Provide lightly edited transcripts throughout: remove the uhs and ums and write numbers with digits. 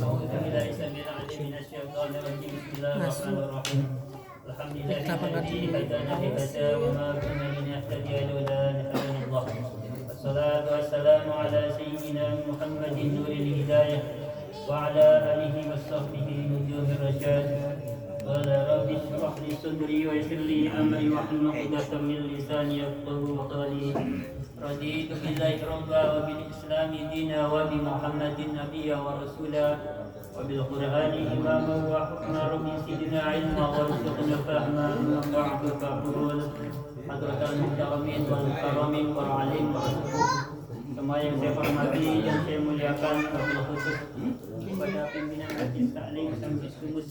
أعوذ بالله السميع العليم من الشيطان الرجيم بسم الله الرحمن الرحيم الحمد لله الذي هدانا لهذا وما كنا لنهتدي لولا أن هدانا الله والصلاة والسلام على سيدنا محمد نور الهداية وعلى آله وصحبه نجوم الرشاد قال رب اشرح لي صدري ويسر لي أمري واحلل عقدة من لساني يفقهوا قولي رضيت بالله ربا وبالإسلام دينا وبمحمد نبيا ورسولا وبالقرآن إماما وحكما رب زدنا علما وارزقنا فهما أما بعد فأقول حضرة المحترمين والمكرمين والعليم والسفور semua yang saya hormati dan saya muliakan wabil khusus kepada pimpinan Majelis Taklim Samsul Sumus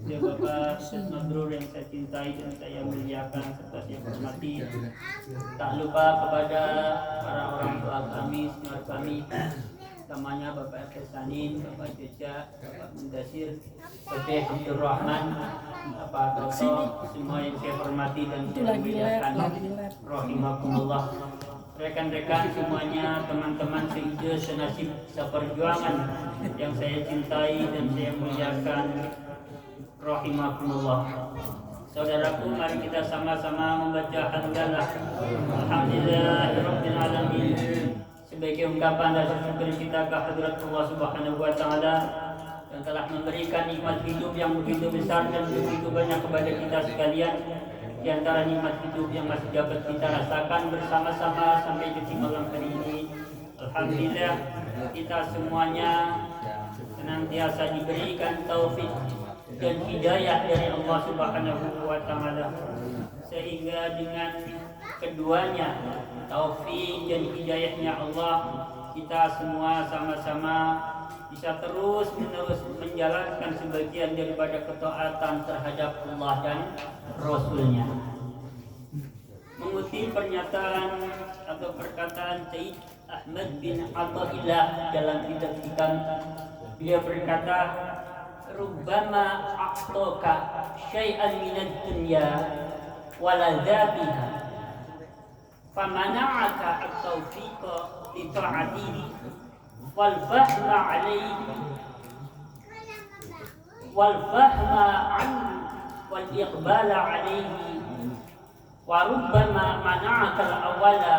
ya Bapak Ustaz Mabrur yang saya cintai dan saya muliakan serta saya hormati. Tak lupa kepada para orang tua kami, senior kami, utamanya Bapak Kesanin, Bapak Jeja, Bapak Mundasir, Bapak Abdul Rahman, Bapak Toto, semua yang saya hormati dan saya muliakan. Rahimahumullah. Rekan-rekan semuanya, teman-teman sehingga senasib seperjuangan yang saya cintai dan saya muliakan. Rahimahumullah. Saudaraku, mari kita sama-sama membaca hamdalah alhamdulillahirabbil alamin sebagai ungkapan dan syukur kita ke hadirat Allah Subhanahu wa taala yang telah memberikan nikmat hidup yang begitu besar dan begitu banyak kepada kita sekalian. Di antara nikmat hidup yang masih dapat kita rasakan bersama-sama sampai detik malam hari ini, alhamdulillah kita semuanya senantiasa diberikan taufik dan hidayah dari Allah Subhanahu wa taala, sehingga dengan keduanya taufik dan hidayahnya Allah, kita semua sama-sama bisa terus-menerus menjalankan sebagian daripada ketaatan terhadap Allah dan Rasulnya. Mengutip pernyataan atau perkataan Sayyid Ahmad bin Athaillah dalam kitab Hikam, beliau berkata, rubbama a'taka syai'an minad dunya wa ladzabiha famana'aka at-tawfiqa li ta'atihi wal fahma 'alayhi wal fahma 'anhu wal iqbala 'alayhi wa rubbama mana'aka al-awwala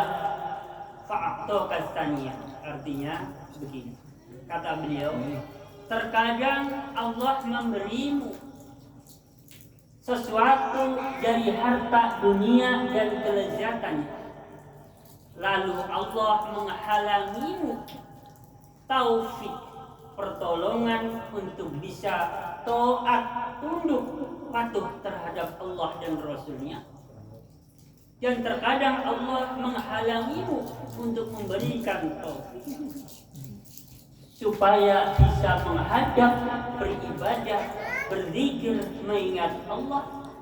fa'ataka ats-tsaniyah. Artinya begini, kata beliau, terkadang Allah memberimu sesuatu dari harta dunia dan kelezatannya, lalu Allah menghalangimu taufik, pertolongan untuk bisa taat, tunduk, patuh terhadap Allah dan Rasulnya. Dan terkadang Allah menghalangimu untuk memberikan taufik supaya bisa menghadap, beribadah, berzikir, mengingat Allah.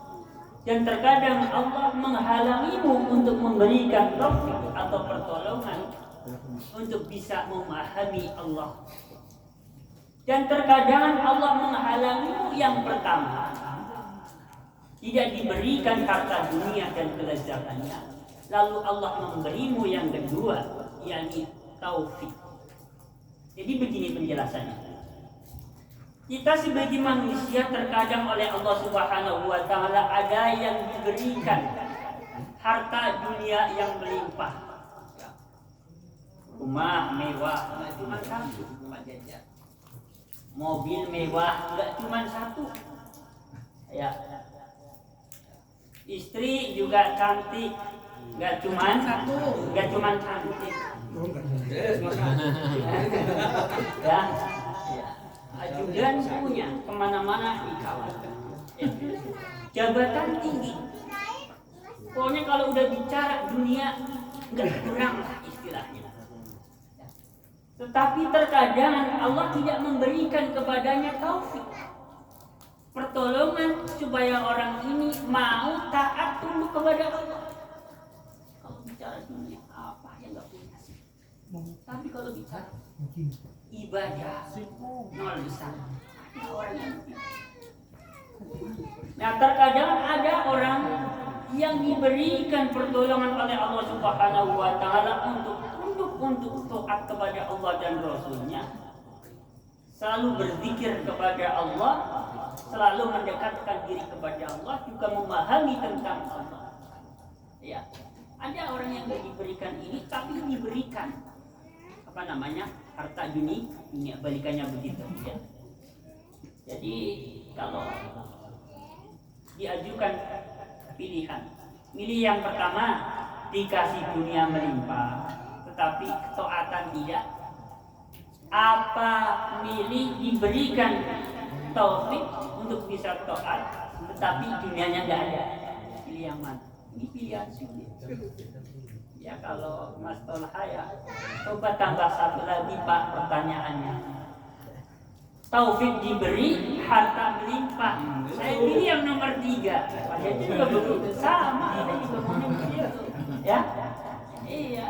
Dan terkadang Allah menghalangimu untuk memberikan taufik atau pertolongan untuk bisa memahami Allah. Dan terkadang Allah menghalangimu yang pertama, tidak diberikan harta dunia dan kelezatannya, lalu Allah memberimu yang kedua, yakni taufik. Jadi begini penjelasannya. Kita sebagai manusia terkadang oleh Allah Subhanahu wa taala ada yang diberikan harta dunia yang melimpah. Rumah mewah enggak cuma satu, Pak Jajar. Mobil mewah enggak cuma satu. Ya. Istri juga cantik, enggak cuma satu, enggak cuma cantik. Ya, ajudan punya kemana-mana dikawal. Jabatan tinggi. Pokoknya kalau udah bicara dunia nggak kurang lah istilahnya. Tetapi terkadang Allah tidak memberikan kepadanya taufik, pertolongan supaya orang ini mau taat tunduk kepada Allah. Kalau bicara dunia apa yang nggak punya sih? Tapi kalau bicara ibadah nol besar. Nah, terkadang ada orang yang diberikan pertolongan oleh Allah Subhanahu wa taala untuk tunduk, untuk taat kepada Allah dan Rasulnya, selalu berzikir kepada Allah, selalu mendekatkan diri kepada Allah, juga memahami tentang Allah. Ya, ada orang yang tidak diberikan ini, tapi diberikan harta dunia balikannya begitu. Ya. Jadi kalau diajukan pilihan, milih yang pertama, dikasih dunia melimpah, tetapi ketaatan tidak. Apa milih diberikan taufik untuk bisa taat, tetapi dunianya nggak ada? Pilih yang mana? Ini pilihan sulit. Ya kalau Mas Tolha ya, coba tambah satu lagi Pak pertanyaannya. Taufik diberi, harta melimpah. Saya pilih yang nomor 3. Padahal juga begitu sama. Saya juga mau begitu. Ya, iya.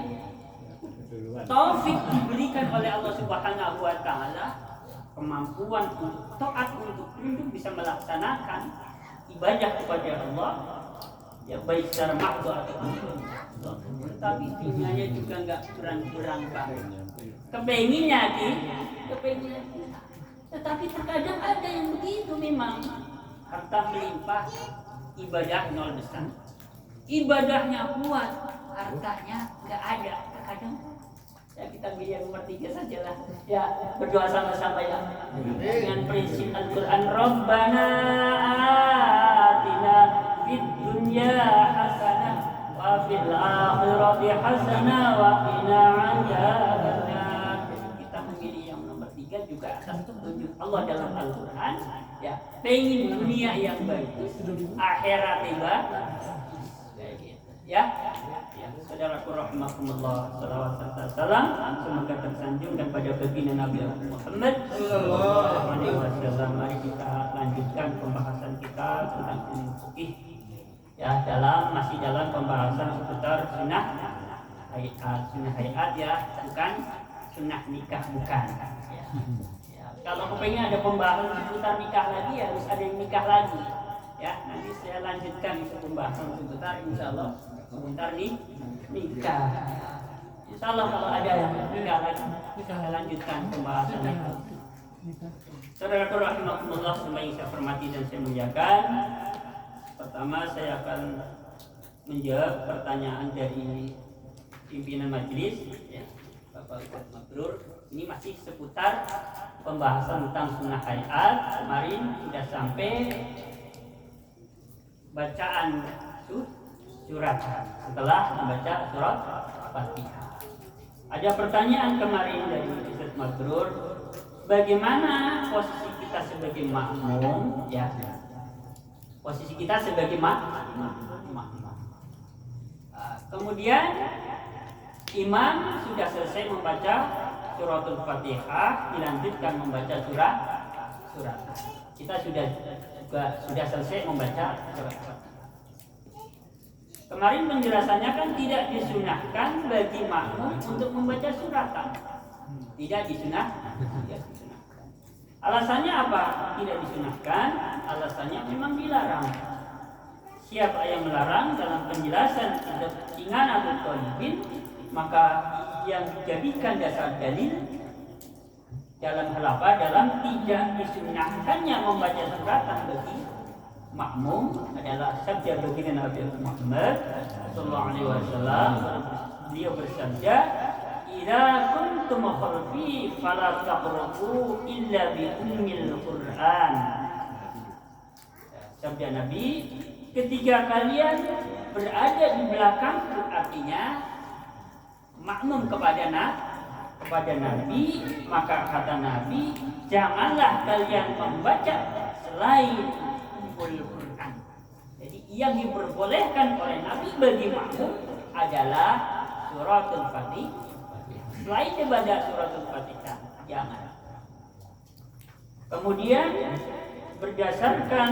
Taufik diberikan oleh Allah Subhanahu Wa Taala, kemampuan untuk taat, untuk bisa melaksanakan ibadah kepada Allah, ya baik secara makhluk ataupun tapi dunianya juga nggak kurang-kurang Pak. Kepenginnya kepenginnya. Tetapi terkadang ada yang begitu memang, harta melimpah, ibadah nol besar, ibadahnya kuat, hartanya nggak ada. Terkadang ya kita pilih yang nomor 3 sajalah. Ya berdoa sama-sama ya dengan prinsip Al-Quran. Rabbana atina fid dunya hasanah wa fil akhirati hasanah wa qina adzabannar. Kita memilih yang nomor 3 juga atas petunjuk Allah dalam Al-Quran. Ya, pengen dunia yang bagus, akhirat tiba. Ya, saudaraku rahimakumullah, salawat serta salam semoga tersanjung kepada baginda Nabi Muhammad sallallahu alaihi wasallam. Mari kita lanjutkan pembahasan kita tentang ilmu fikih. Ya, masih dalam pembahasan seputar sunnah hayat ya, bukan sunnah nikah, bukan. Ya. Kalau kepengen ada pembahasan seputar nikah lagi, harus ada yang nikah lagi. Ya, nanti saya lanjutkan pembahasan seputar insyaallah sebentar nih nikah. Insyaallah kalau ada yang nikah lagi, kita lanjutkan pembahasan itu. Saudara rahimakumullah semua yang saya hormati dan saya muliakan. Pertama saya akan menjawab pertanyaan dari pimpinan majelis, ya, Bapak Ustadz Mabrur. Ini masih seputar pembahasan tentang sunnah hayat. Kemarin sudah sampai bacaan surat setelah membaca surat Fatihah. Ada pertanyaan kemarin dari Ustadz Mabrur, bagaimana posisi kita sebagai makmum? Ya, posisi kita sebagai makmum. Kemudian imam sudah selesai membaca suratul Fatihah, dilanjutkan membaca surat. Kita sudah selesai membaca surat. Kemarin penjelasannya kan tidak disunahkan bagi makmum untuk membaca suratan. Tidak disunahkan. Alasannya apa? Tidak disunahkan. Alasannya memang dilarang. Siapa yang melarang dalam penjelasan Ingan atau Tolibin, maka yang dijadikan dasar dalil dalam hal apa? Dalam tidak disunahkannya membaca suratan bagi makmum adalah sabda baginda Nabi Muhammad sallallahu alaihi wasallam. Beliau bersabda, "Idza kuntum khalfi fala taqra'u illa bi ummil Qur'an." Sabda Nabi, ketika kalian berada di belakangku, artinya makmum kepada Nabi, maka kata Nabi, janganlah kalian membaca selain Al-Quran. Jadi yang diperbolehkan oleh Nabi bagi makmum adalah suratul Fatihah. Selain daripada suratul Fatihah, jangan. Kemudian berdasarkan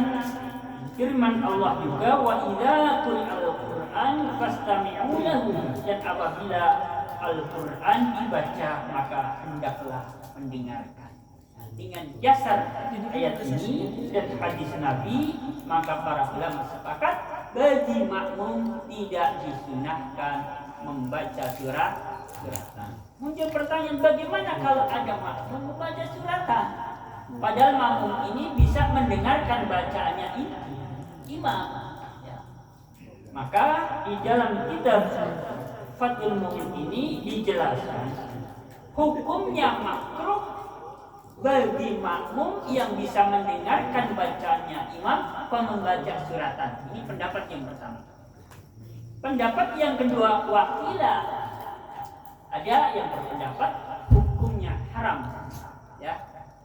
firman Allah juga, wa idza quri'al Qur'an fastami'u lahu, dan apabila Al-Quran dibaca maka hendaklah mendengarkan. Dengan dasar ayat ini dan hadis Nabi, maka para ulama sepakat bagi makmum tidak disunahkan membaca suratan. Muncul pertanyaan, bagaimana kalau ada makmum membaca suratan? padahal makmum ini bisa mendengarkan bacaannya imam. Ya. Maka di dalam kitab Fathul Mu'in ini dijelaskan hukumnya makruh bagi makmum yang bisa mendengarkan bacaannya imam membaca suratan. Ini pendapat yang pertama. Pendapat yang kedua, wakilah. Ada yang berpendapat hukumnya haram. Ya,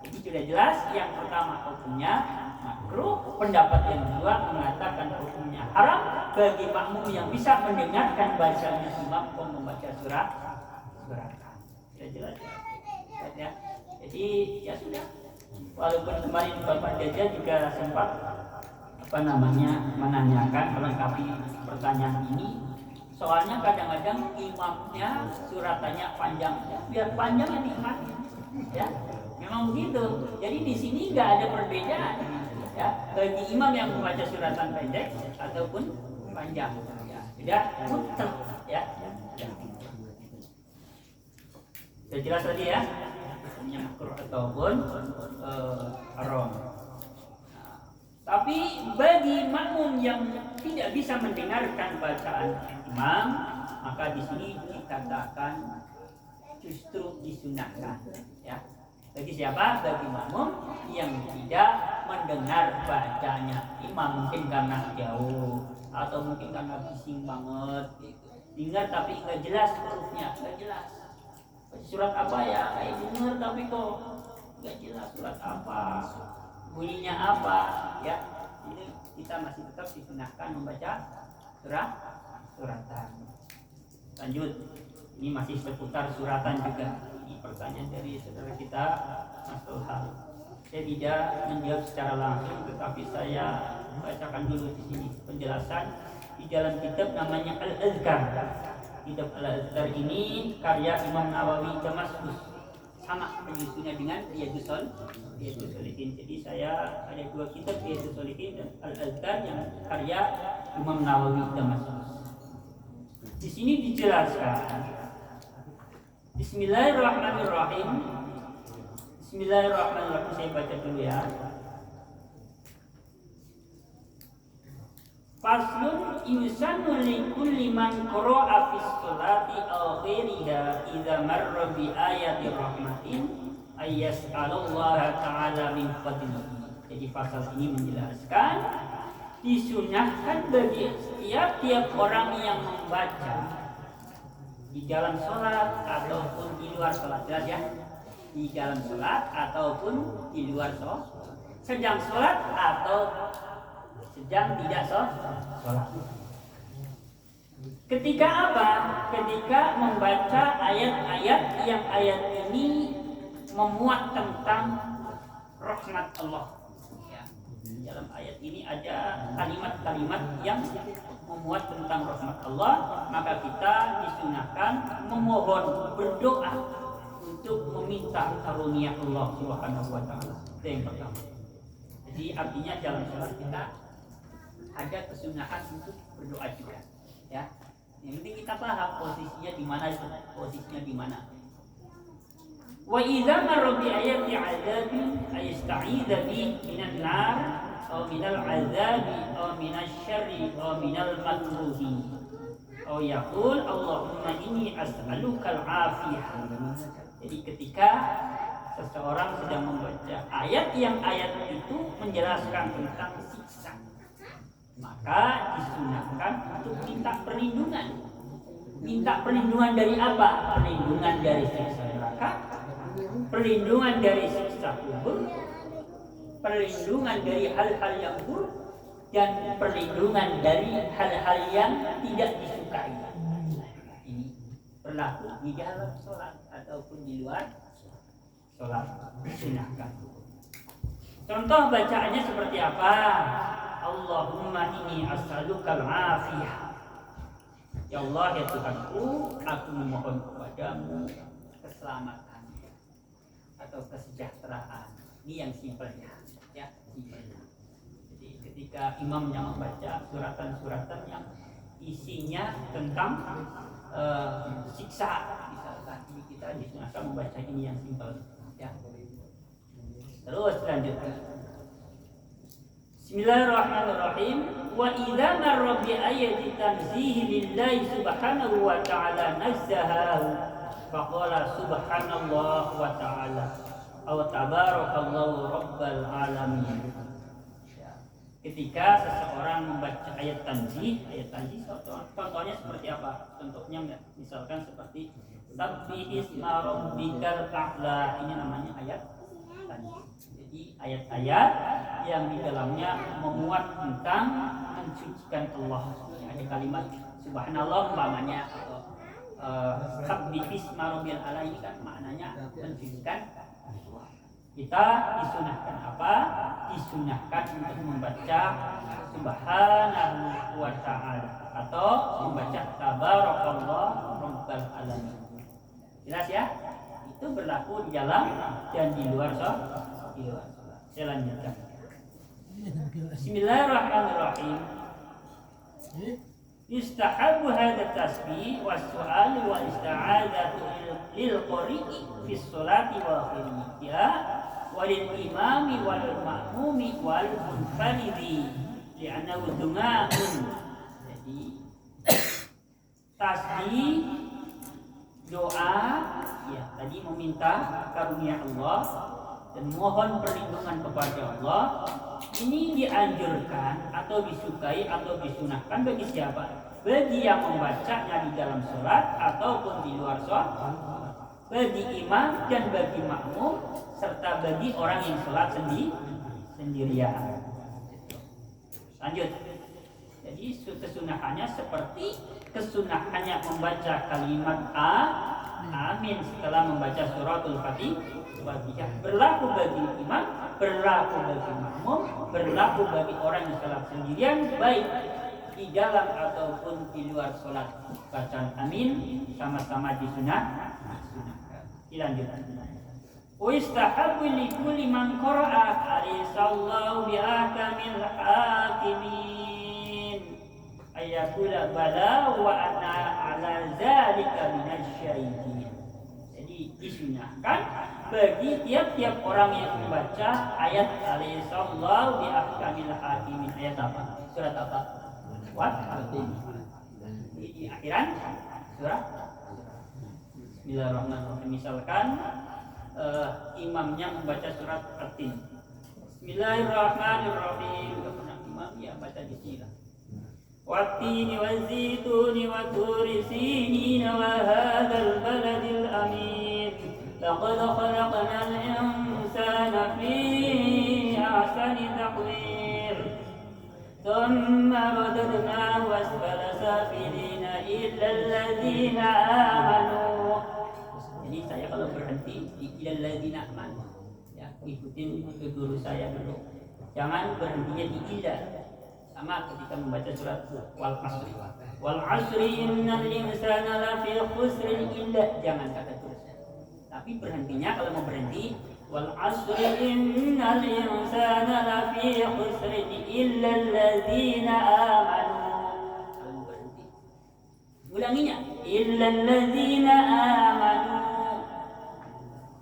jadi sudah jelas. Yang pertama hukumnya makruh. Pendapat yang kedua mengatakan hukumnya haram bagi makmum yang bisa mendengarkan bacaannya imam membaca surat. Sudah jelas ya. Jadi ya sudah. Walaupun kemarin Bapak Jaja juga sempat menanyakan melengkapi pertanyaan ini. Soalnya kadang-kadang imamnya suratannya panjang, biar panjang yang nikmati. Ya, memang begitu. Jadi di sini nggak ada perbedaan. Ya, bagi imam yang membaca suratan pendek ataupun panjang. Ya, sudah mutlak. Ya. Sudah jelas tadi ya. Makruh ataupun haram. Tapi bagi makmum yang tidak bisa mendengarkan bacaan imam, maka di sini dikatakan justru disunahkan. Ya. Bagi siapa? Bagi makmum yang tidak mendengar bacanya imam, mungkin karena jauh atau mungkin karena bising banget. Gitu. Dengar tapi nggak jelas hurufnya, nggak jelas. Surat apa ya? Dengar tapi kok nggak jelas surat apa. Bunyinya apa ya, ini kita masih tetap disunahkan membaca suratan. Lanjut, ini masih seputar suratan juga. Ini pertanyaan dari saudara kita Mas Tulhal. Saya tidak menjawab secara langsung, tetapi saya bacakan dulu di sini penjelasan di dalam kitab namanya Al-Azkar. Kitab Al-Azkar ini karya Imam Nawawi Damaskus, sama penyusunnya dengan Riyadhus Shalihin. Jadi saya ada dua kitab, Riyadhus Shalihin dan Al-Azkar yang karya Imam Nawawi Damaskus. Di sini dijelaskan Bismillahirrahmanirrahim. Bismillahirrahmanirrahim, saya baca dulu ya. Faslun yusannu li kulli man qara'a fi sholati aw ghairiha idza marra bi ayati rahmatin ayyas'alallaha ta'ala min fadlihi. Jadi pasal ini menjelaskan disunahkan bagi tiap orang yang membaca di dalam sholat ataupun di luar sholat. Jelas ya? Di dalam sholat ataupun di luar sholat, sedang sholat atau sedang tidak sholat. Ketika apa? Ketika membaca ayat-ayat yang ayat ini memuat tentang rahmat Allah. Ya. Dalam ayat ini ada kalimat-kalimat yang memuat tentang rahmat Allah, maka kita disunahkan memohon, berdoa untuk meminta karunia Allah Subhanahu wa taala. Itu yang pertama. Jadi artinya dalam sholat kita ada kesunahan untuk berdoa juga, ya. Yang penting kita paham posisinya di mana, posisinya di mana. Wa idza marra bi ayati 'adzabi ayasta'idza bi minan nar aw minal 'adzabi aw minasy syarri aw minal makruhi aw yaqul Allahumma inni as'alukal 'afiyah. Jadi ketika seseorang sedang membaca ayat yang ayat itu menjelaskan tentang siksa, maka disunahkan untuk minta perlindungan. Minta perlindungan dari apa? Perlindungan dari siksa neraka, perlindungan dari siksa kubur, perlindungan dari hal-hal yang buruk, dan perlindungan dari hal-hal yang tidak disukai. Ini berlaku di dalam sholat ataupun di luar sholat, disunahkan. Contoh bacaannya seperti apa? Allahumma inni as'alukal afiyah. Ya Allah, ya Tuhanku, aku memohon kepadamu keselamatan atau kesejahteraan. Ini yang simpelnya, ya, simpelnya. Jadi ketika imam yang membaca suratan-suratan yang isinya tentang siksa, misalkan ini kita disunahkan membaca ini yang simpel, ya. Terus lanjutkan. Bismillahirrahmanirrahim. Wa idza marra bi ayati tanzihi lillahi subhanahu wa ta'ala nazzahahu faqala subhanallah wa ta'ala aw tabarakallahu rabbal alamin. Ketika seseorang membaca ayat tanzih contohnya seperti apa? Contohnya misalkan seperti Sabbi isma rabbikal a'la, ini namanya ayat tanzih. Jadi ayat-ayat yang di dalamnya memuat tentang mensucikan Allah. Ada kalimat subhanallah umpamanya atau Sabbi isma rabbikal a'la, ini kan maknanya mensucikan Allah. Kita disunahkan apa? Disunahkan untuk membaca subhanahu wa ta'ala atau membaca tabarakallah rabbal alamin. Jelas ya? Itu berlaku di dalam dan di luar sholat. Saya lanjutkan. Bismillahirrahmanirrahim. Yustahabu hadha tasbih was su'al wa ista'adzatu lil qari'i fi sholati wa akhirihha walil imami wal ma'mumi wal munfaridi li'annahu du'a'un. Jadi tasbih doa ya tadi meminta karunia Allah dan mohon perlindungan kepada Allah, ini dianjurkan atau disukai atau disunahkan bagi siapa? Bagi yang membacanya di dalam sholat ataupun di luar sholat, bagi imam dan bagi makmum, serta bagi orang yang sholat sendirian. Lanjut. Jadi kesunahannya seperti kesunahannya membaca kalimat amin setelah membaca suratul Fatihah. Berlaku bagi imam, berlaku bagi makmum, berlaku bagi orang yang sholat sendirian, baik di dalam ataupun di luar sholat. Bacaan amin sama-sama disunahkan. Dilanjutkan. Wa istahabbu li kulli man qara'a alisallahu bi ahkamil hakimin ayakula bala wa ana ala zalika minasyaitin. Jadi disunahkan bagi tiap-tiap orang yang membaca ayat alisallahu bi ahkamil hakimin. Ayat apa? Surat apa? Di akhiran surat. Bismillahirrahmanirrahim. Misalkan imamnya membaca surat At-Tin. Bismillahirrahmanirrahim. Imam ya baca di sini. Wat-tini waz-zituni wa turi sinin wa hadzal baladil amin. Laqad khalaqnal insana fi ahsani taqwim. Thumma radadnahu asfala safilina illa alladhina amanu. Jadi saya kalau berhenti di illa alladhina amanu, ya ikutin ke guru saya dulu. Jangan berhentinya di illa. Sama ketika membaca surat wal asri. Wal asri innal insana lafi khusrin illa, jangan kata terusnya. Tapi berhentinya kalau mau berhenti wal asri innal insana lafi khusrin illa alladzina amanu. Kalau mau berhenti ulanginya illa alladzina amanu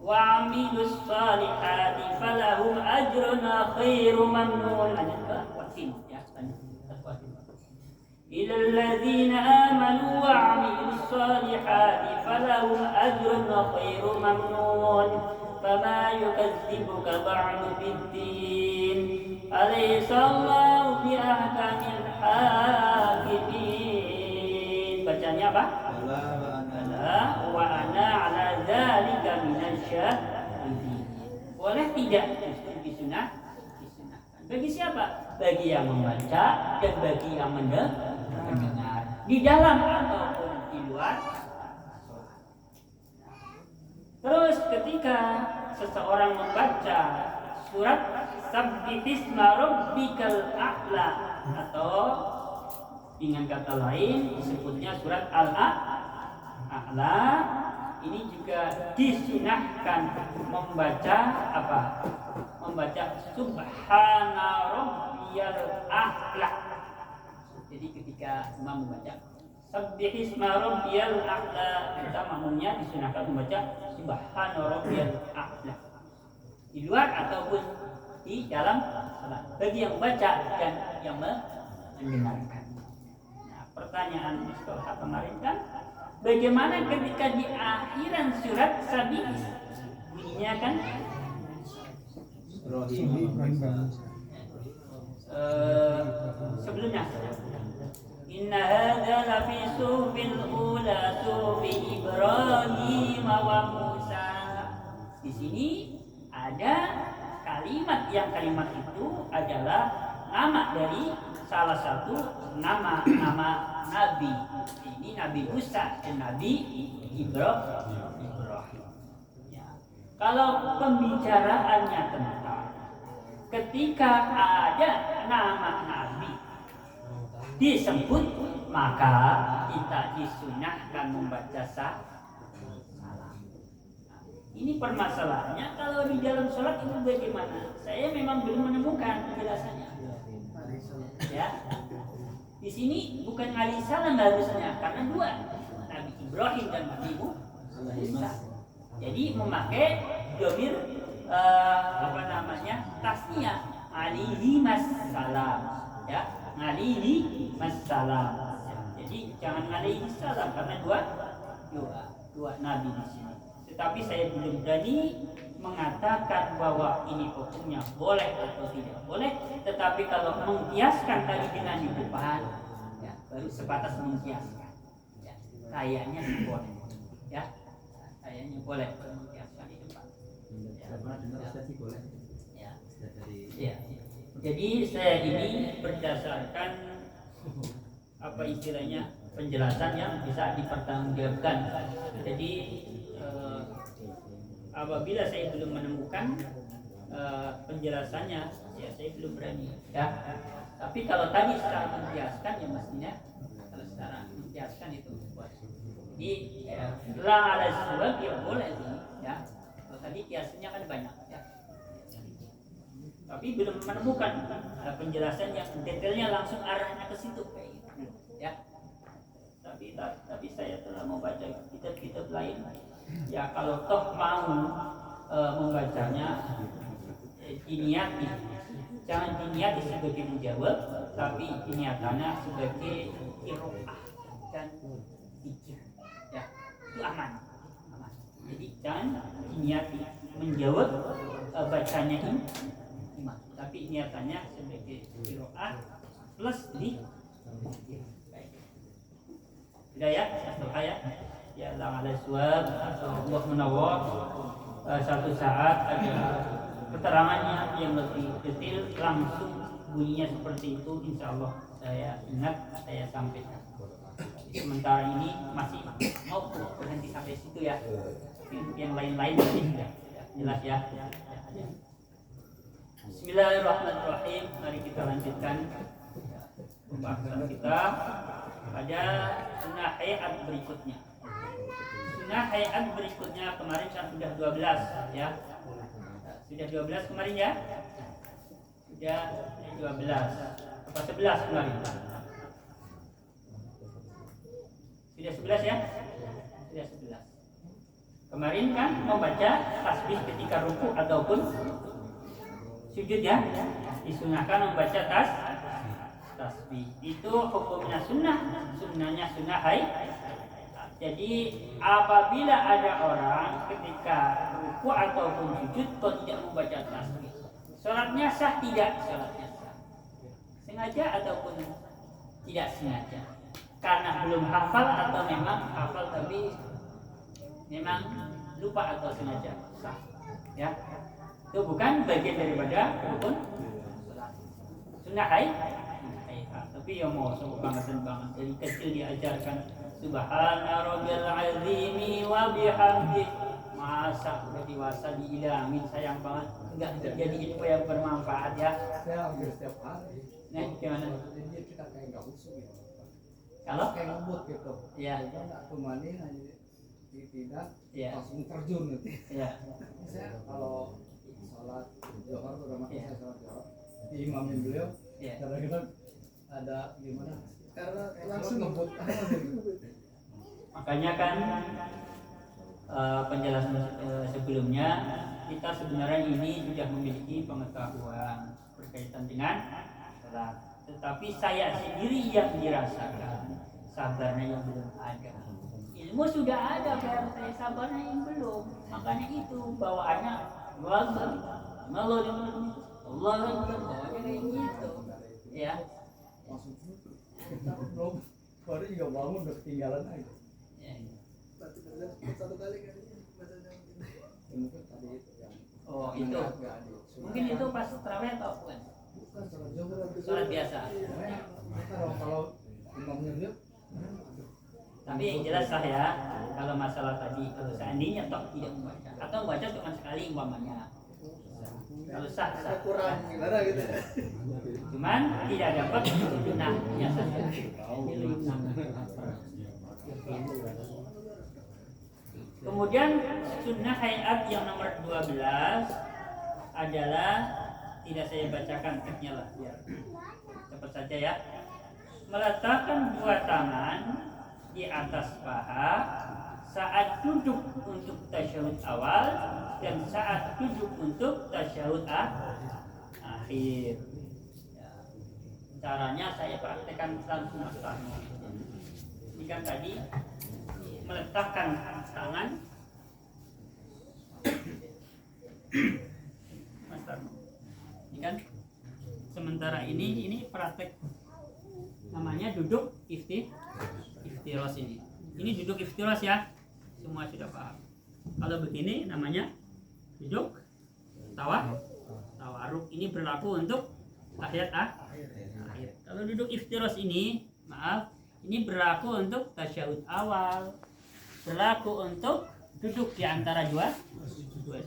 wa amilus salihati falahum ajrun khairu mamnun. Lanjutkan wasin ya. إلى الذين آمنوا وعملوا الصالحات فلهم أجر غير ممنون فما يكذبك بعد بالدين أليس الله بأحكم الحاكمين. Bacanya apa? Wa ana ala dzalika minasyahidin. Boleh tidak justru disunahkan. Bagi siapa? Bagi yang membaca dan bagi yang mendengar di dalam ataupun di luar sholat. Terus ketika seseorang membaca surat Sabbihisma rabbikal a'la atau dengan kata lain disebutnya surat Al-A'la, ini juga disunahkan membaca apa? Membaca subhana rabbiyal a'la. Jadi ketika imam membaca Sabbihisma rabbiyal a'la, kita makmumnya disunahkan membaca subhana rabbiyal a'la. di luar ataupun di dalam salat, bagi yang baca dan yang mendengarkan. Nah, pertanyaan setelah kemarin kan, bagaimana ketika di akhiran surat Sabi bunyinya kan sebelumnya inna hadza lafi suhufil ula suhufi Ibrahim wa Musa. Di sini ada kalimat yang kalimat itu adalah nama dari salah satu nama nabi. Ini Nabi Musa dan Nabi Ibrahim. Ya. Kalau pembicaraannya tentang ketika ada nama nabi disebut, maka kita disunahkan membaca salam. Ini permasalahannya kalau di dalam sholat itu bagaimana? Saya memang belum menemukan penjelasannya. Ya, di sini bukan alaihi salam harusnya, karena dua, Nabi Ibrahim dan Nabi Musa. Jadi memakai dhamir tasniyah, alaihi salam. Ya, alaihi salam. Jadi jangan alaihi salam karena dua nabi di sini. Tetapi saya belum berani mengatakan bahwa ini hukumnya boleh atau tidak boleh. Tetapi kalau mengkiaskan tadi dengan di depan, ya, baru sebatas mengkiaskan. Ya, kayaknya boleh. Ya, kayaknya boleh mengkiaskan di depan. Ya. Ya. Jadi saya ini berdasarkan apa istilahnya penjelasan yang bisa dipertanggungjawabkan. Jadi apabila saya belum menemukan penjelasannya, ya saya belum berani. Ya. Tapi kalau tadi secara mengkiaskan, ya mestinya kalau secara mengkiaskan itu boleh. Jadi la ala suwab ya boleh sih. Ya. Kalau tadi kiasnya kan banyak. Ya. Tapi belum menemukan penjelasan yang detailnya langsung arahnya ke situ kayak gitu. Ya. Tapi saya telah membaca kitab-kitab lain. Ya kalau toh mau membacanya diniati, jangan diniati sebagai menjawab, tapi diniatannya sebagai qiraah dan zikir. Ya, itu aman. Jadi jangan diniati menjawab bacanya imam, tapi niatannya sebagai qiraah plus di hidayah atau ayat. Ya Allah ala suwab, Allah menawar. Satu saat ada keterangannya yang lebih detail, langsung bunyinya seperti itu, insya Allah saya ingat, saya sampaikan. Sementara ini masih mau berhenti sampai situ ya. Yang lain-lain tadi sudah jelas ya. Bismillahirrahmanirrahim. Mari kita lanjutkan pembahasan kita pada sunnah hayat berikutnya. Sunnah hayat berikutnya kemarin kan sudah 12 ya. Sudah 12 kemarin ya? Sudah 12. Apa 11 kemarin? Sudah 11 ya? Sudah 11. Kemarin kan membaca tasbih ketika ruku ataupun sujud ya. Disunahkan membaca tasbih. Itu hukumnya sunnahnya sunnah hayat. Jadi apabila ada orang ketika ruku ataupun sujud kok tidak membaca tasbih, sholatnya sah tidak? Sholatnya sah. Sengaja ataupun tidak sengaja? Karena belum hafal atau memang hafal tapi memang lupa atau sengaja? Sah. Ya, itu bukan bagian daripada rukun sholat. Sunnah hayat. Tapi yang mau banget dari kecil diajarkan Subhana Rabbiyal Azimi wa bihamdi. Masa udah dewasa dihilangin, sayang banget. Enggak jadi info yang bermanfaat ya. Saya hampir setiap hari. Nah, gimana? Jadi kita kayak nggak usul gitu. Kalau kayak ngebut gitu. Iya. Kita nggak kemana hanya tidak langsung terjun gitu. Iya. Saya kalau sholat Johor udah masuk saya sholat Johor. Imamin beliau. Kadang-kadang ada gimana? Karena langsung ngebut. Makanya kan penjelasan sebelumnya kita sebenarnya ini sudah memiliki pengetahuan berkaitan dengan sholat, tetapi saya sendiri yang dirasakan sabarnya yang belum ada. Ilmu sudah ada, kalau saya sabarnya yang belum. Makanya itu bawaannya Allah bawaannya kayak gitu, ya. Maksudnya kita belum baru juga bangun udah ketinggalan aja. Ya. Satu kali kan mungkin tadi itu yang Oh itu, mungkin itu pas terawih atau bukan? bukan sholat zuhur Sholat biasa. Kalau imamnya dia Tapi yang jelas lah ya, kalau masalah tadi, kalau seandainya toh tidak membaca atau membaca cuma sekali umpamanya, kalau sah kurang gimana gitu ya. cuman tidak dapat sunnahnya saja. Kemudian sunnah hayat yang nomor 12 adalah, tidak saya bacakan teksnya lah biar cepat saja ya. Meletakkan dua tangan di atas paha saat duduk untuk tasyahud awal dan saat duduk untuk tasyahud akhir. Ya. Caranya saya praktekkan langsung Mas. Ini kan tadi meletakkan tangan Mas Tarno. Ini kan sementara ini praktek namanya duduk iftiros ini. Ini duduk iftiros ya. Semua sudah paham. Kalau begini namanya duduk tawarruk. Ini berlaku untuk tahiyat akhir. Kalau duduk iftiros ini, maaf, ini berlaku untuk tasyahud awal. Berlaku untuk duduk di antara dua sujud.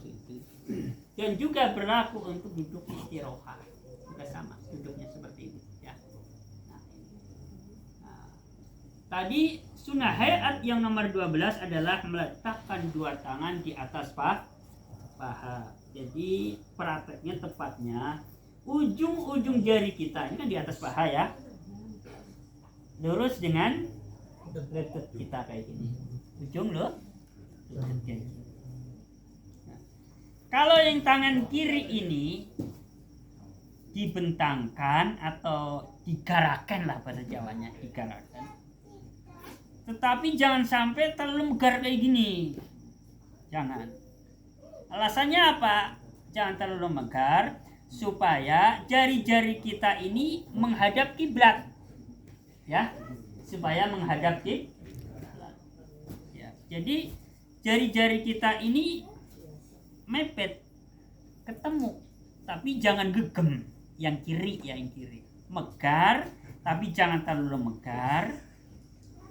Dan juga berlaku untuk duduk istirahat. Juga sama, duduknya seperti ini ya. Tadi sunnah hayat yang nomor 12 adalah meletakkan dua tangan di atas paha. Jadi prakteknya tepatnya ujung-ujung jari kita ini kan di atas paha ya, lurus dengan lutut kita kayak gini. Ujung lutut jari. Nah, kalau yang tangan kiri ini dibentangkan atau digarakan lah bahasa Jawanya, digarakan. Tetapi jangan sampai terlalu megar kayak gini. Jangan. Alasannya apa? Jangan terlalu megar supaya jari-jari kita ini menghadap kiblat. Ya, supaya menghadap kiblat. Ya, jadi jari-jari kita ini mepet, ketemu, tapi jangan gegem. Yang kiri ya, yang kiri. Megar, tapi jangan terlalu megar.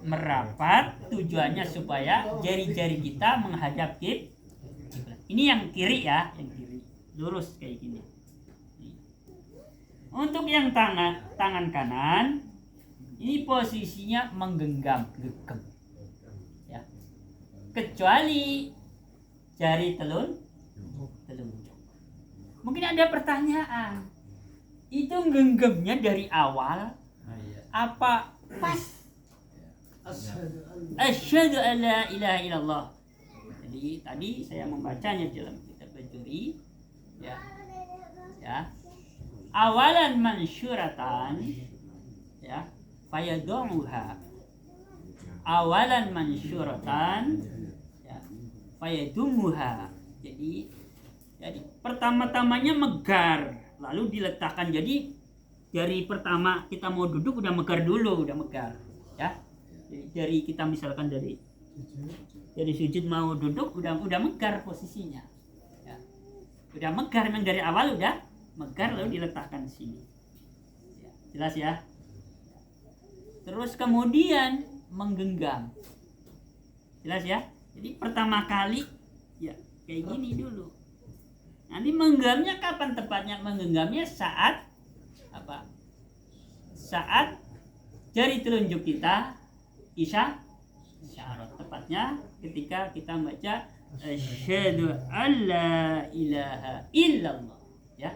Merapat, tujuannya supaya jari-jari kita menghadap kiblat. Ini yang kiri ya, yang kiri lurus kayak gini. Untuk yang tangan kanan, ini posisinya menggenggam, gegem ya, kecuali jari telunjuk. Mungkin ada pertanyaan, itu genggamnya dari awal apa pas asyhadu an la ilaha illallah? Jadi tadi saya membacanya dalam kitab Bajuri ya. Awalan mansyuratan ya, fayaduha. Awalan mansyuratan ya, fayadumuha. Jadi pertama-tamanya megar, lalu diletakkan. Jadi dari pertama kita mau duduk udah megar dulu, udah megar ya. Dari kita misalkan dari sujud mau duduk udah megar posisinya ya. Udah megar, memang dari awal udah megar lalu diletakkan di sini ya. Jelas ya. Terus kemudian menggenggam, jelas ya. Jadi pertama kali ya kayak gini dulu. Nanti menggenggamnya kapan tepatnya? Menggenggamnya saat apa? Saat jari telunjuk kita isyarat, tepatnya ketika kita baca asyhadu an la ilaha illallah ya,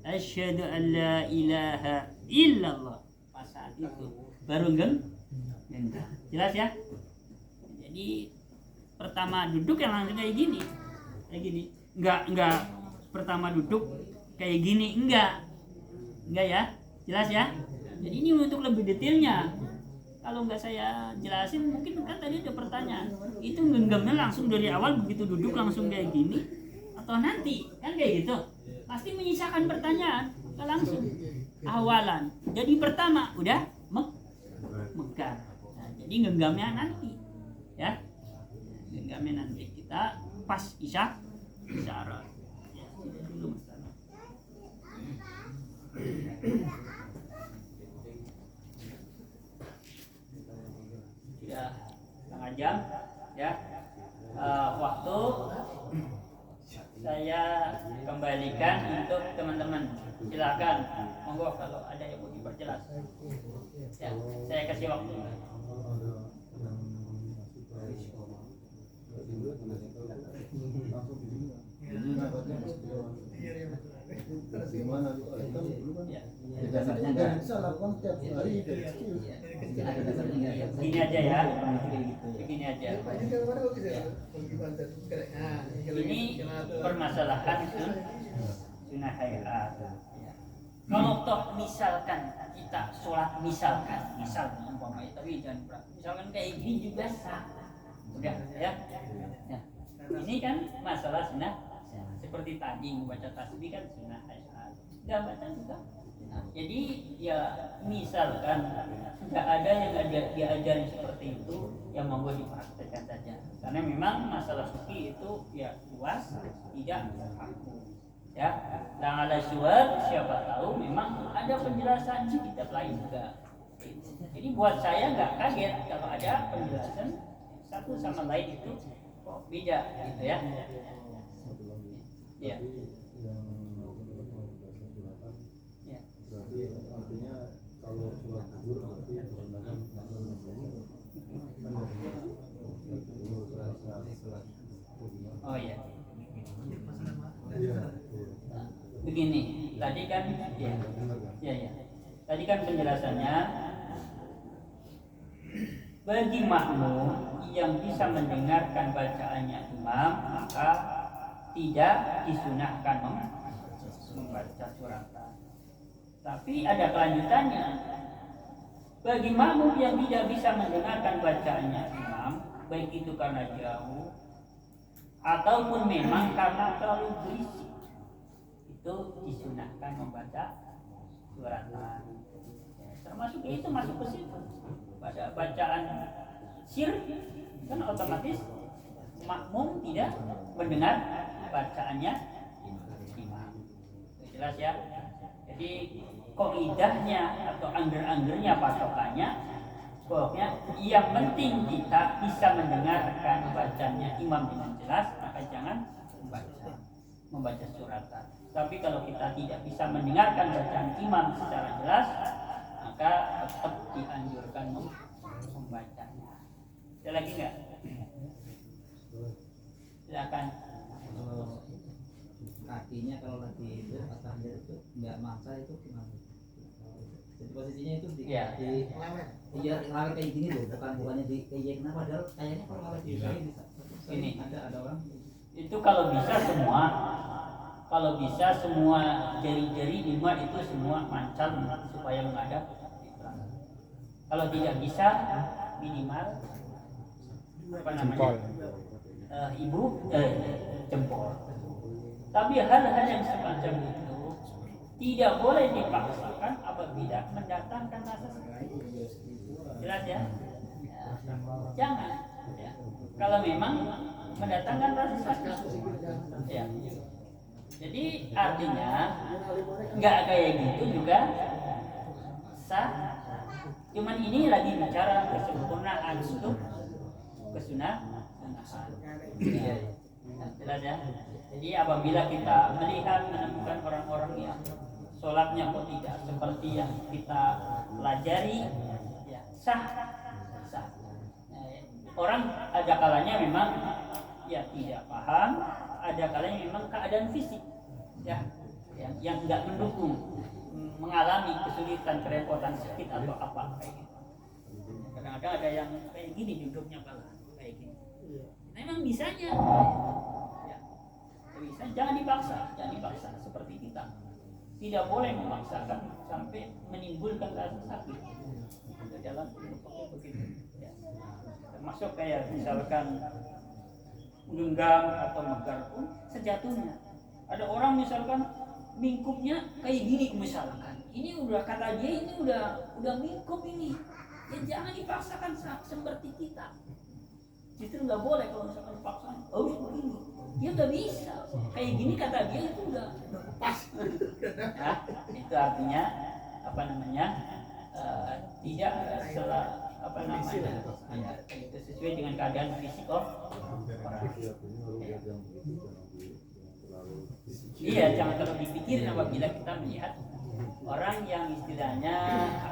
asyhadu an la ilaha illallah. Pas saat itu baru genggam. Jelas ya. Jadi pertama duduk yang langsung kayak gini. Enggak pertama duduk kayak gini, enggak ya, jelas ya. Jadi ini untuk lebih detailnya. Kalau nggak saya jelasin, mungkin kan tadi ada pertanyaan, itu genggamnya langsung dari awal begitu duduk langsung kayak gini, atau nanti kan kayak gitu, pasti menyisakan pertanyaan, nggak langsung awalan. Jadi pertama udah megang. Nah, jadi genggamnya nanti, ya, genggamnya nanti kita pas isyarat. Ya, dulu Mas. Sudah setengah jam ya. Waktu saya kembalikan untuk teman-teman, silakan monggo kalau ada yang mau diperjelas ya, saya kasih waktu. Begini aja ya, begini aja. Ini permasalahan sunnah hayat. Kalau toh misalkan kita sholat, misal umpama tapi jangan misalkan kayak gini juga sah, udah ya. Ya. Ini kan masalah sunnah. Seperti tadi membaca tasbih kan sunnah hayat, nggak baca juga. Nah, jadi ya misalkan nggak ada yang diajarin seperti itu, yang monggo dipraktekkan saja. Karena memang masalah fikih itu ya luas, tidak kaku. Ya, dan ada surat siapa tahu memang ada penjelasan di kitab lain juga. Jadi buat saya nggak kaget kalau ada penjelasan satu sama lain itu kok beda gitu ya. Ya. Ya. Berarti artinya kalau sholat zuhur berarti menggunakan Oh ya. Begini, tadi kan ya. Tadi kan penjelasannya bagi makmum yang bisa mendengarkan bacaannya imam maka tidak disunahkan membaca suratan. Tapi ada kelanjutannya. Bagi makmum yang tidak bisa mendengarkan bacaannya imam, baik itu karena jauh ataupun memang karena terlalu berisik, itu disunahkan membaca suratan. Termasuk itu masuk ke situ. Pada bacaan sir kan otomatis makmum tidak mendengar bacaannya imam. Jelas ya. Jadi kaidahnya atau angger-anggernya patokannya pokoknya yang penting kita bisa mendengarkan bacaannya imam dengan jelas, maka jangan membaca suratan. Tapi kalau kita tidak bisa mendengarkan bacaan imam secara jelas, maka tetap dianjurkan membacanya. Ada lagi nggak? Silakan. Kakinya kalau lagi itu atahiyat itu nggak maksa itu gimana? Jadi posisinya itu di lari kayak gini loh, bukannya di kayak kenapa? Padahal kayaknya kalau lari di sini bisa. Ini ada orang itu kalau bisa semua jari-jari lima itu semua mancal supaya menghadap. Kalau tidak bisa minimal apa namanya? Jempol. Tapi hal-hal yang semacam itu tidak boleh dipaksakan apabila mendatangkan rasa sakit. Jelas ya? Jangan. Ya. Kalau memang mendatangkan rasa sakit. Ya. Jadi artinya nggak kayak gitu juga sah. Cuman ini lagi bicara kesempurnaan untuk kesunahan. Jelas ya. Jadi apabila kita melihat menemukan orang-orang yang sholatnya kok tidak seperti yang kita pelajari, ya sah. Orang ada kalanya memang ya tidak paham, ada kalanya memang keadaan fisik ya yang nggak mendukung, mengalami kesulitan, kerepotan, sakit atau apa kayak gitu. Kadang-kadang ada yang kayak gini duduknya kalah kayak gini. Memang bisanya. Ya. Jangan dipaksa seperti kita. Tidak boleh memaksakan sampai menimbulkan rasa sakit dalam begitu. Ya. Termasuk kayak misalkan genggam atau megar pun sejatuhnya. Ada orang misalkan mingkupnya kayak gini misalkan. Ini udah kata dia ini udah mingkup ini. Ya jangan dipaksakan seperti kita. Justru nggak boleh kalau misalkan dipaksa. Oh begini, dia nggak bisa. Kayak gini kata dia itu udah pas. Nah, itu artinya apa namanya? Tidak itu sesuai dengan keadaan fisik orang. Iya, jangan terlalu dipikirin apabila kita melihat orang yang istilahnya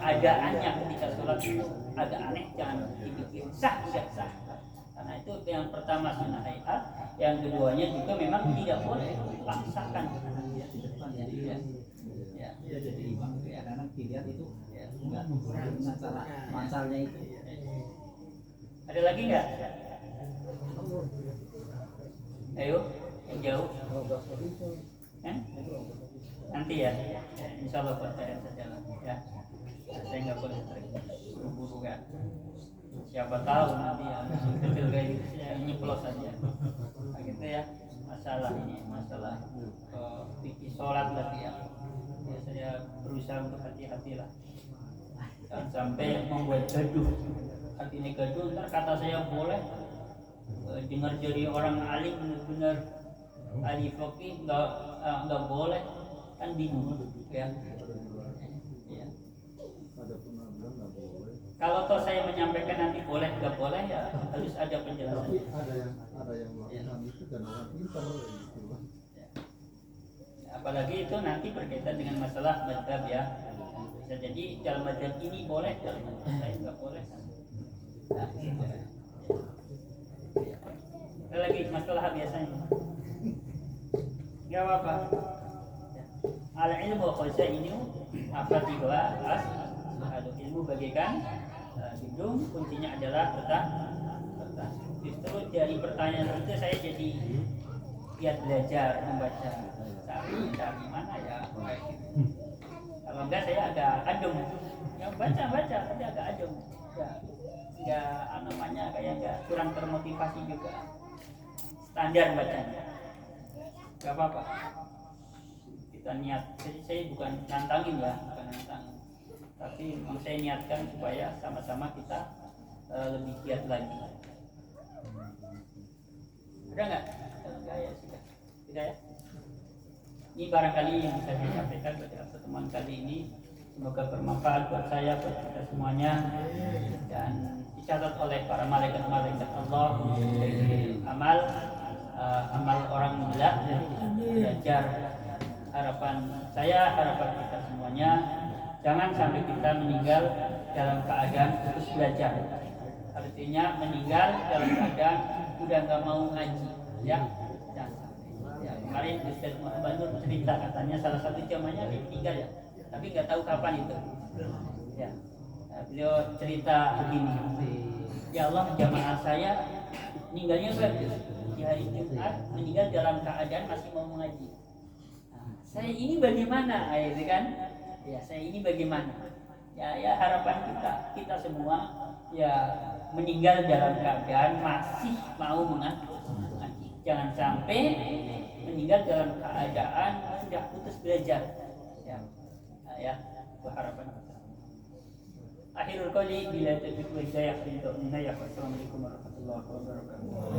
keadaannya ketika sholat itu agak aneh, jangan dipikirin sah tidak sah. Karena itu yang pertama sunnah hayat, yang keduanya juga memang tidak boleh dipaksakan. Ya jadi imam itu ya karena dilihat itu ya enggak dengan cara mansalnya itu. Ada lagi nggak? Ayo, yang jauh. Nanti ya, insya Allah percaya saja lah. Ya, saya nggak boleh buru-buru kan. Siapa tahu nanti ya kecil kayak gitu saya nyeplos saja. Nah, gitu ya, masalah fikih sholat lagi ya. Ya saya berusaha untuk hati-hati lah. Jangan sampai membuat gaduh. Artinya gaduh, ntar kata saya boleh dengar jadi orang alim benar-benar ahli fikih nggak boleh, kan bingung ya. Kalau toh saya menyampaikan nanti boleh nggak boleh ya harus ada penjelasan. Ada yang melakukan itu dan orang pintar gitu. Apalagi itu nanti berkaitan dengan masalah mazhab ya. Bisa jadi dalam mazhab ini boleh, dalam mazhab lain nggak boleh. Nah, ada lagi masalah biasanya. Nggak apa-apa. Al ilmu khazainu apa tiga ada ilmu bagikan gedung kuncinya adalah peta. Justru dari pertanyaan itu saya jadi giat belajar membaca. Cari mana ya? Kalau enggak saya agak adem. Yang baca tapi agak adem. Ya, namanya kayak enggak kurang termotivasi juga. Standar bacanya. Gak apa-apa. Kita niat. Jadi saya bukan nantangin ya, bukan nantangin. Tapi saya niatkan supaya sama-sama kita lebih giat lagi. Ada nggak? Enggak ya sudah. Tidak ya. Ini barangkali yang bisa saya sampaikan pada pertemuan kali ini. Semoga bermanfaat buat saya, buat kita semuanya, dan dicatat oleh para malaikat-malaikat Allah dari amal orang muda. Belajar harapan saya, harapan kita semuanya. Jangan sampai kita meninggal dalam keadaan terus belajar. Artinya meninggal dalam keadaan udah nggak mau ngaji, ya. Ya, kemarin Ustaz Muhammad Nur cerita katanya salah satu jamaahnya ditinggal ya, tapi nggak tahu kapan itu. Ya, beliau cerita begini, ya Allah jamaah saya meninggalnya bagus di hari Jumat, meninggal dalam keadaan masih mau mengaji. Nah, saya ini bagaimana, kan? Ya saya ini bagaimana? Ya harapan kita semua ya meninggal dalam keadaan masih mau mengaji. Jangan sampai meninggal dalam keadaan sudah putus belajar. Ya, itu harapan kita. Akhirul qawli bila taufiq wa hidayah. Assalamualaikum warahmatullahi wabarakatuh.